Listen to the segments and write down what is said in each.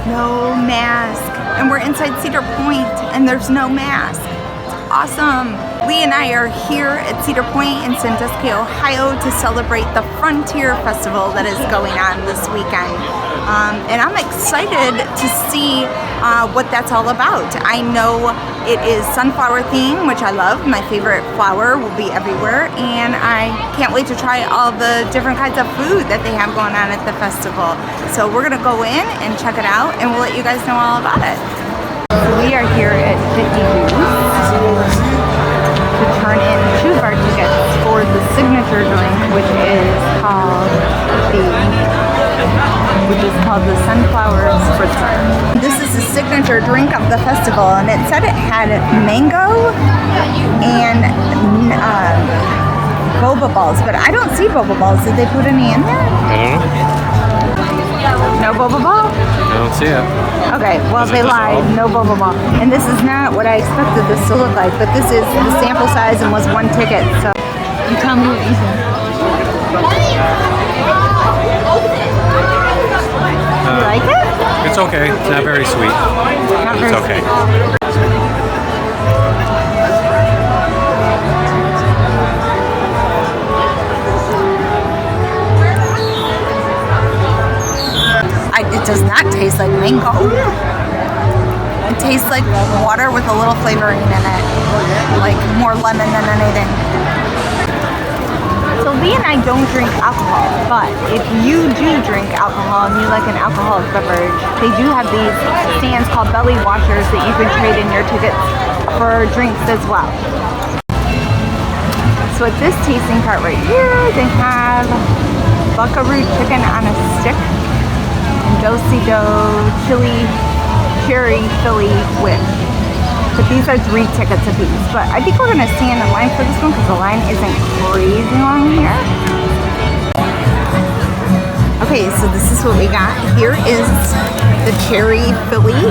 no mask. And we're inside Cedar Point and there's no mask. It's awesome. Lee and I are here at Cedar Point in Sandusky, Ohio to celebrate the Frontier Festival that is going on this weekend. And I'm excited to see what that's all about. I know it is sunflower theme, which I love. My favorite flower will be everywhere. And I can't wait to try all the different kinds of food that they have going on at the festival. So we're gonna go in and check it out and we'll let you guys know all about it. So we are here at 50 Booths to turn in 2 of our tickets for the signature drink, which is called the Sunflower Spritzer. This is the signature drink of the festival, and it said it had mango and boba balls, but I don't see boba balls. Did they put any in there? I don't know. No boba ball? I don't see it. Okay, well, they lied. No boba ball. And this is not what I expected this to look like, but this is the sample size and was 1 ticket. So you tell me what you think. You like it? It's okay. It's not very sweet. It's okay. It does not taste like mango. It tastes like water with a little flavoring in it, like more lemon than anything. So Lee and I don't drink alcohol, but if you do drink alcohol and you like an alcoholic beverage, they do have these stands called belly washers that you can trade in your tickets for drinks as well. So at this tasting part right here, they have buckaroo chicken on a stick, do-si-do chili cherry Philly whip. But these are 3 tickets a piece. But I think we're gonna stand in line for this one because the line isn't crazy long here. Okay, so this is what we got. Here is the cherry Philly.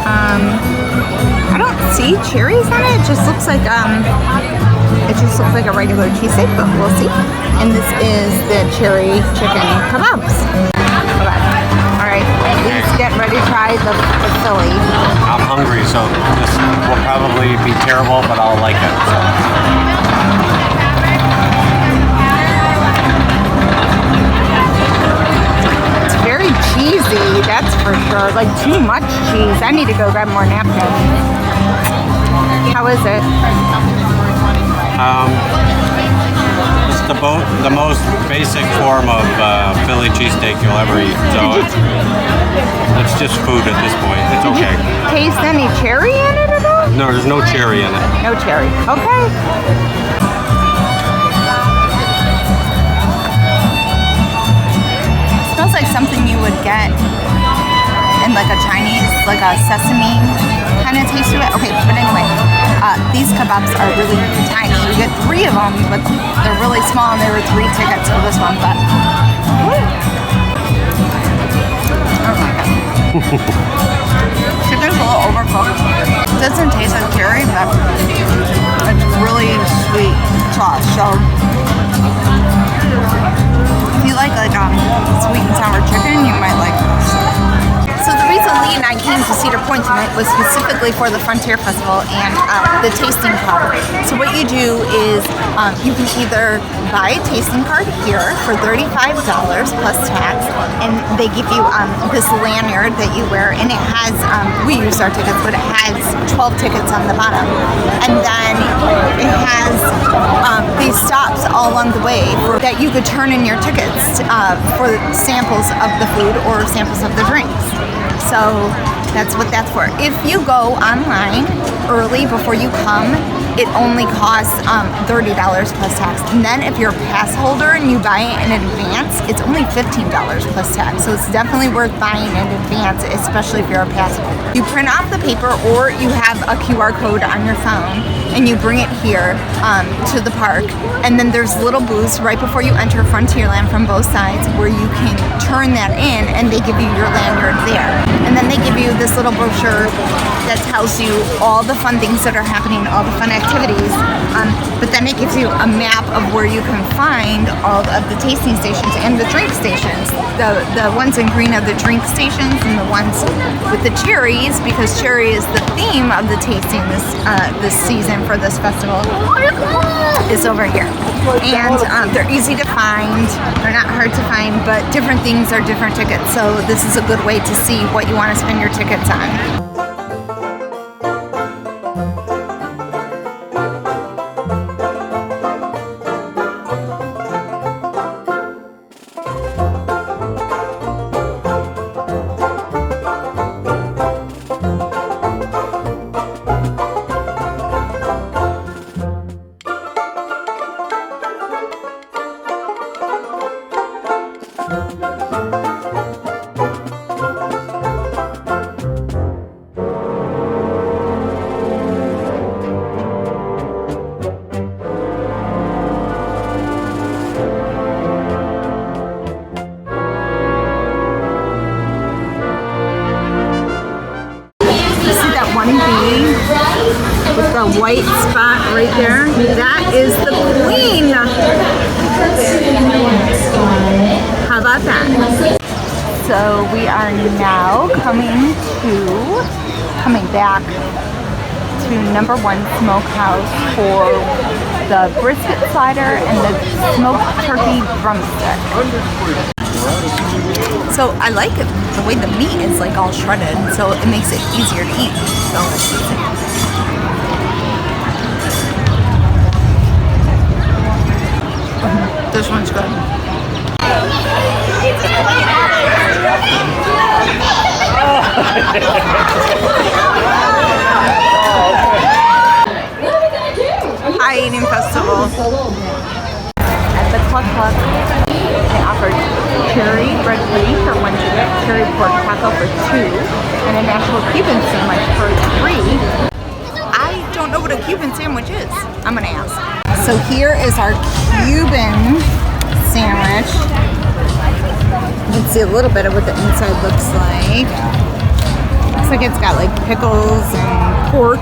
I don't see cherries on it. It just looks like a regular cheesesteak, but we'll see. And this is the cherry chicken kebabs. Alright, please get ready to try the Philly. I'm hungry, so this will probably be terrible, but I'll like it. So. It's very cheesy, that's for sure. Like too much cheese. I need to go grab more napkins. How is it? It's the most basic form of Philly cheesesteak you'll ever eat. So it's just food at this point. It's okay. Did you taste any cherry in it at all? No, there's no cherry in it. No cherry. Okay. It smells like something you would get in like a Chinese, like a sesame kind of taste to it. Okay, but anyway, these kebabs are really tiny. You get 3 of them, but they're really small, and there were 3 tickets for this one. But oh my god, chicken's a little overcooked. It doesn't taste like cherry, but it's really sweet sauce. So if you like sweet and sour chicken, you might like this. So the reason Lee and I came to Cedar Point tonight was specifically for the Frontier Festival and the tasting card. So what you do is you can either buy a tasting card here for $35 plus tax, and they give you this lanyard that you wear, and it has, we used our tickets, but it has 12 tickets on the bottom. And then it has these stops all along the way that you could turn in your tickets for samples of the food or samples of the drinks. So that's what that's for. If you go online early before you come, it only costs $30 plus tax. And then if you're a pass holder and you buy it in advance, it's only $15 plus tax. So it's definitely worth buying in advance, especially if you're a pass holder. You print off the paper, or you have a QR code on your phone and you bring it here to the park. And then there's little booths right before you enter Frontierland from both sides where you can turn that in, and they give you your lanyard there. And then they give you this little brochure that tells you all the the fun things that are happening, all the fun activities. But then it gives you a map of where you can find all of the tasting stations and the drink stations. The ones in green are the drink stations, and the ones with the cherries, because cherry is the theme of the tasting this season for this festival, is over here. And they're easy to find. They're not hard to find, but different things are different tickets. So this is a good way to see what you want to spend your tickets on. With the white spot right there, that is the queen. How about that? So we are now coming back to number 1 Smokehouse for the brisket slider and the smoked turkey drumstick. So I like it the way the meat is like all shredded, so it makes it easier to eat. So this one's good. Pie eating festival. At the Cluck Cluck, they offered cherry bread pudding for 1 ticket, cherry pork taco for 2, and a Nashville Cuban sandwich for 3. I don't know what a Cuban sandwich is. I'm gonna ask. So here is our Cuban sandwich. You can see a little bit of what the inside looks like. Looks like it's got like pickles and pork.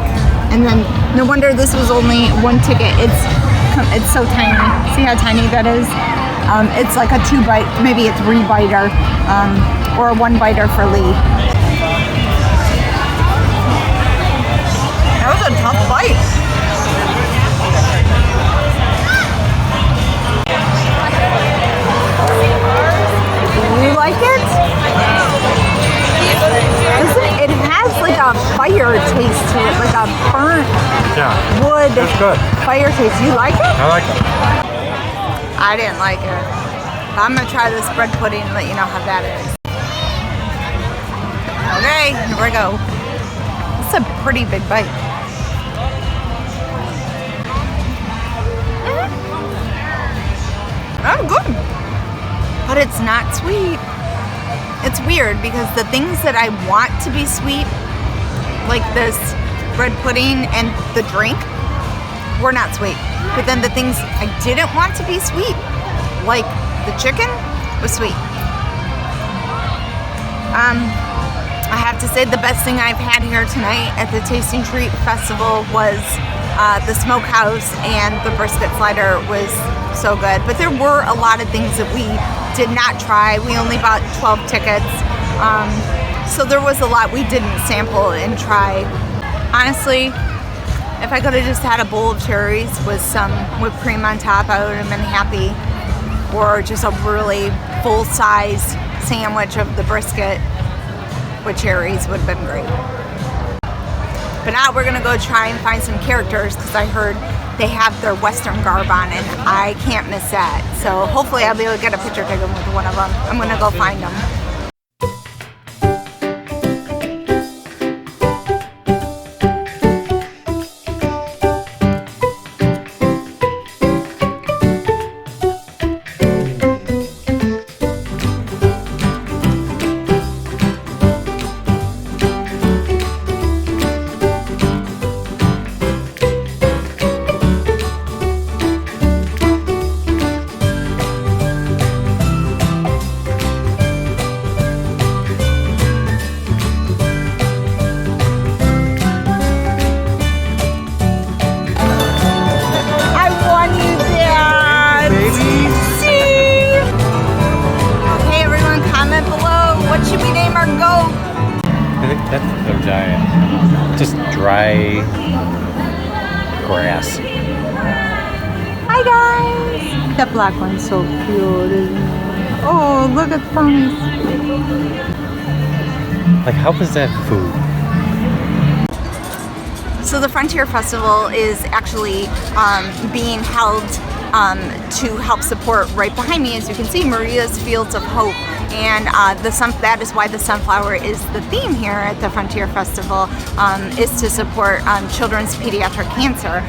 And then no wonder this was only 1 ticket. It's so tiny. See how tiny that is? It's like a 2-bite, maybe a 3-biter, or a 1-biter for Lee. That was a tough bite. You like it? It has like a fire taste to it, like a burnt wood fire taste. You like it? I like it. I didn't like it. I'm gonna try this bread pudding and let you know how that is. Okay, here we go. It's a pretty big bite. Oh, good. But it's not sweet. It's weird because the things that I want to be sweet, like this bread pudding and the drink, were not sweet. But then the things I didn't want to be sweet, like the chicken, was sweet. I have to say the best thing I've had here tonight at the Tasting Treat Festival was the smokehouse, and the brisket slider was so good. But there were a lot of things that we did not try. We only bought 12 tickets. So there was a lot we didn't sample and try. Honestly, if I could have just had a bowl of cherries with some whipped cream on top, I would have been happy. Or just a really full-size sandwich of the brisket with cherries would have been great. But now we're gonna go try and find some characters because I heard they have their Western garb on and I can't miss that. So hopefully I'll be able to get a picture taken with one of them. I'm gonna go find them. That's their diet. Just dry grass. Hi guys! That black one's so cute, isn't it? Oh, look at ponies. Like, how is that food? So the Frontier Festival is actually being held to help support right behind me, as you can see, Maria's Fields of Hope. And that is why the sunflower is the theme here at the Frontier Festival, is to support children's pediatric cancer.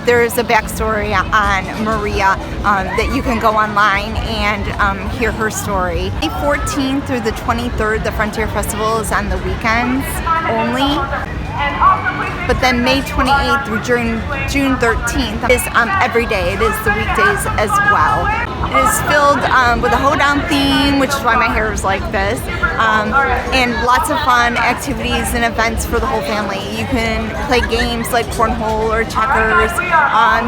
There is a backstory on Maria that you can go online and hear her story. May 14th through the 23rd, the Frontier Festival is on the weekends only. But then May 28th through June 13th is every day. It is the weekdays as well. It is filled with a hoe-down theme, which is why my hair is like this, and lots of fun activities and events for the whole family. You can play games like cornhole or checkers.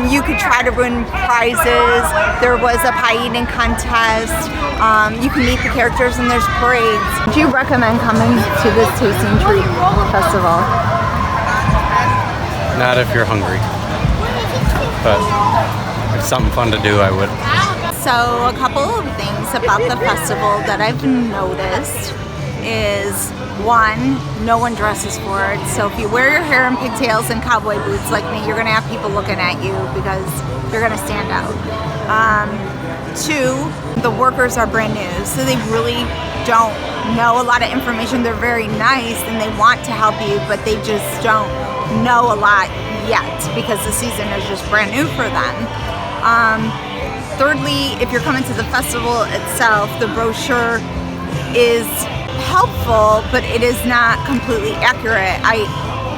You could try to win prizes. There was a pie eating contest. You can meet the characters and there's parades. Do you recommend coming to this tasting treat festival? Not if you're hungry. But if it's something fun to do, I would. So a couple of things about the festival that I've noticed is, one, no one dresses for it. So if you wear your hair in pigtails and cowboy boots like me, you're gonna have people looking at you because you're gonna stand out. Two, the workers are brand new, so they really don't know a lot of information. They're very nice and they want to help you, but they just don't know a lot yet because the season is just brand new for them. Thirdly, if you're coming to the festival itself, the brochure is helpful, but it is not completely accurate.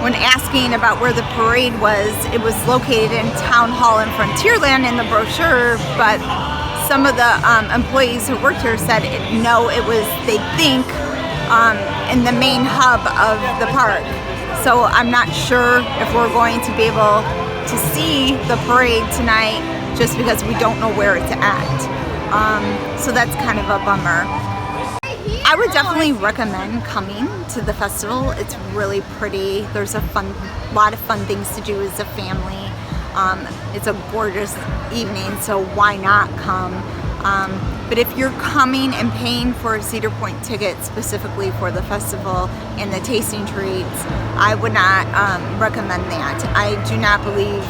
When asking about where the parade was, it was located in Town Hall in Frontierland in the brochure, but some of the employees who worked here said no, it was, they think, in the main hub of the park. So I'm not sure if we're going to be able to see the parade tonight just because we don't know where it's at. So that's kind of a bummer. I would definitely recommend coming to the festival. It's really pretty. There's a lot of fun things to do as a family. It's a gorgeous evening, so why not come? But if you're coming and paying for a Cedar Point ticket specifically for the festival and the tasting treats, I would not recommend that. I do not believe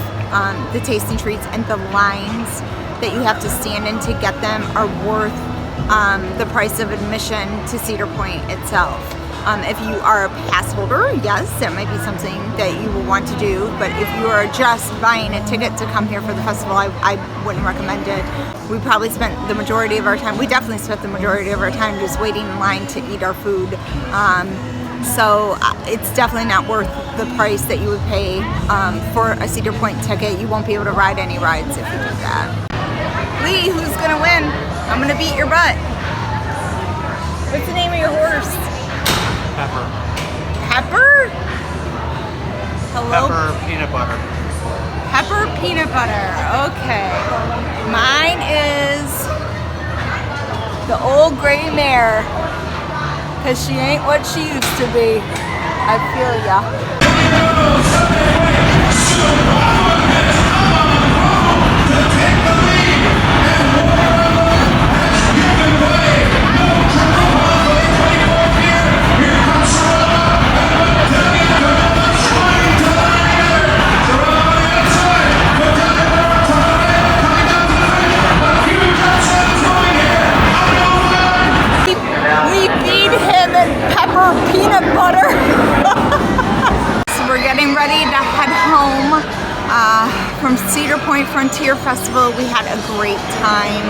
the tasting treats and the lines that you have to stand in to get them are worth the price of admission to Cedar Point itself. If you are a pass holder, yes, that might be something that you will want to do, but if you are just buying a ticket to come here for the festival, I wouldn't recommend it. We probably spent the majority of our time, we definitely spent the majority of our time just waiting in line to eat our food. So it's definitely not worth the price that you would pay for a Cedar Point ticket. You won't be able to ride any rides if you do that. Lee, who's gonna win? I'm gonna beat your butt. What's the name of your horse? Pepper. Pepper? Hello? Pepper peanut butter. Pepper peanut butter. Okay. Mine is the old gray mare, because she ain't what she used to be. I feel ya. We feed him in pepper peanut butter. So we're getting ready to head home from Cedar Point Frontier Festival. We had a great time.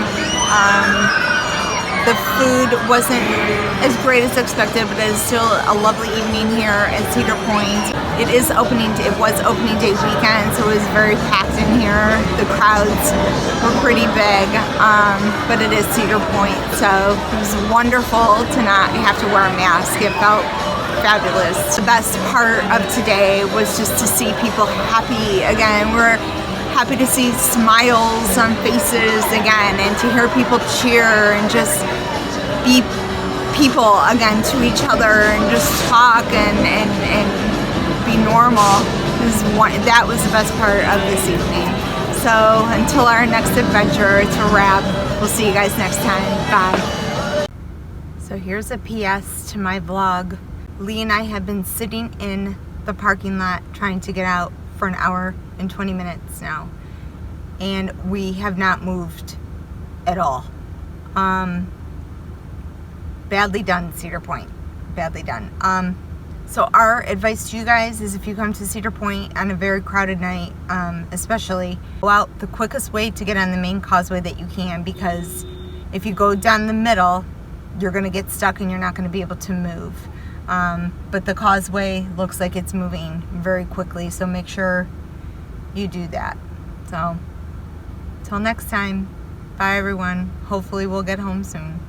The food wasn't as great as expected, but it is still a lovely evening here at Cedar Point. It was opening day weekend, so it was very packed in here. The crowds were pretty big, but it is Cedar Point, so it was wonderful to not have to wear a mask. It felt fabulous. The best part of today was just to see people happy again. We're happy to see smiles on faces again and to hear people cheer and just be people again to each other and just talk and be normal. That was the best part of this evening. So until our next adventure, it's a wrap. We'll see you guys next time. Bye. So here's a PS to my vlog. Lee and I have been sitting in the parking lot trying to get out for an hour and 20 minutes now. And we have not moved at all. Badly done, Cedar Point. Badly done. So our advice to you guys is if you come to Cedar Point on a very crowded night, especially, go out the quickest way to get on the main causeway that you can, because if you go down the middle, you're going to get stuck and you're not going to be able to move. But the causeway looks like it's moving very quickly, so make sure you do that. So, till next time, bye everyone. Hopefully we'll get home soon.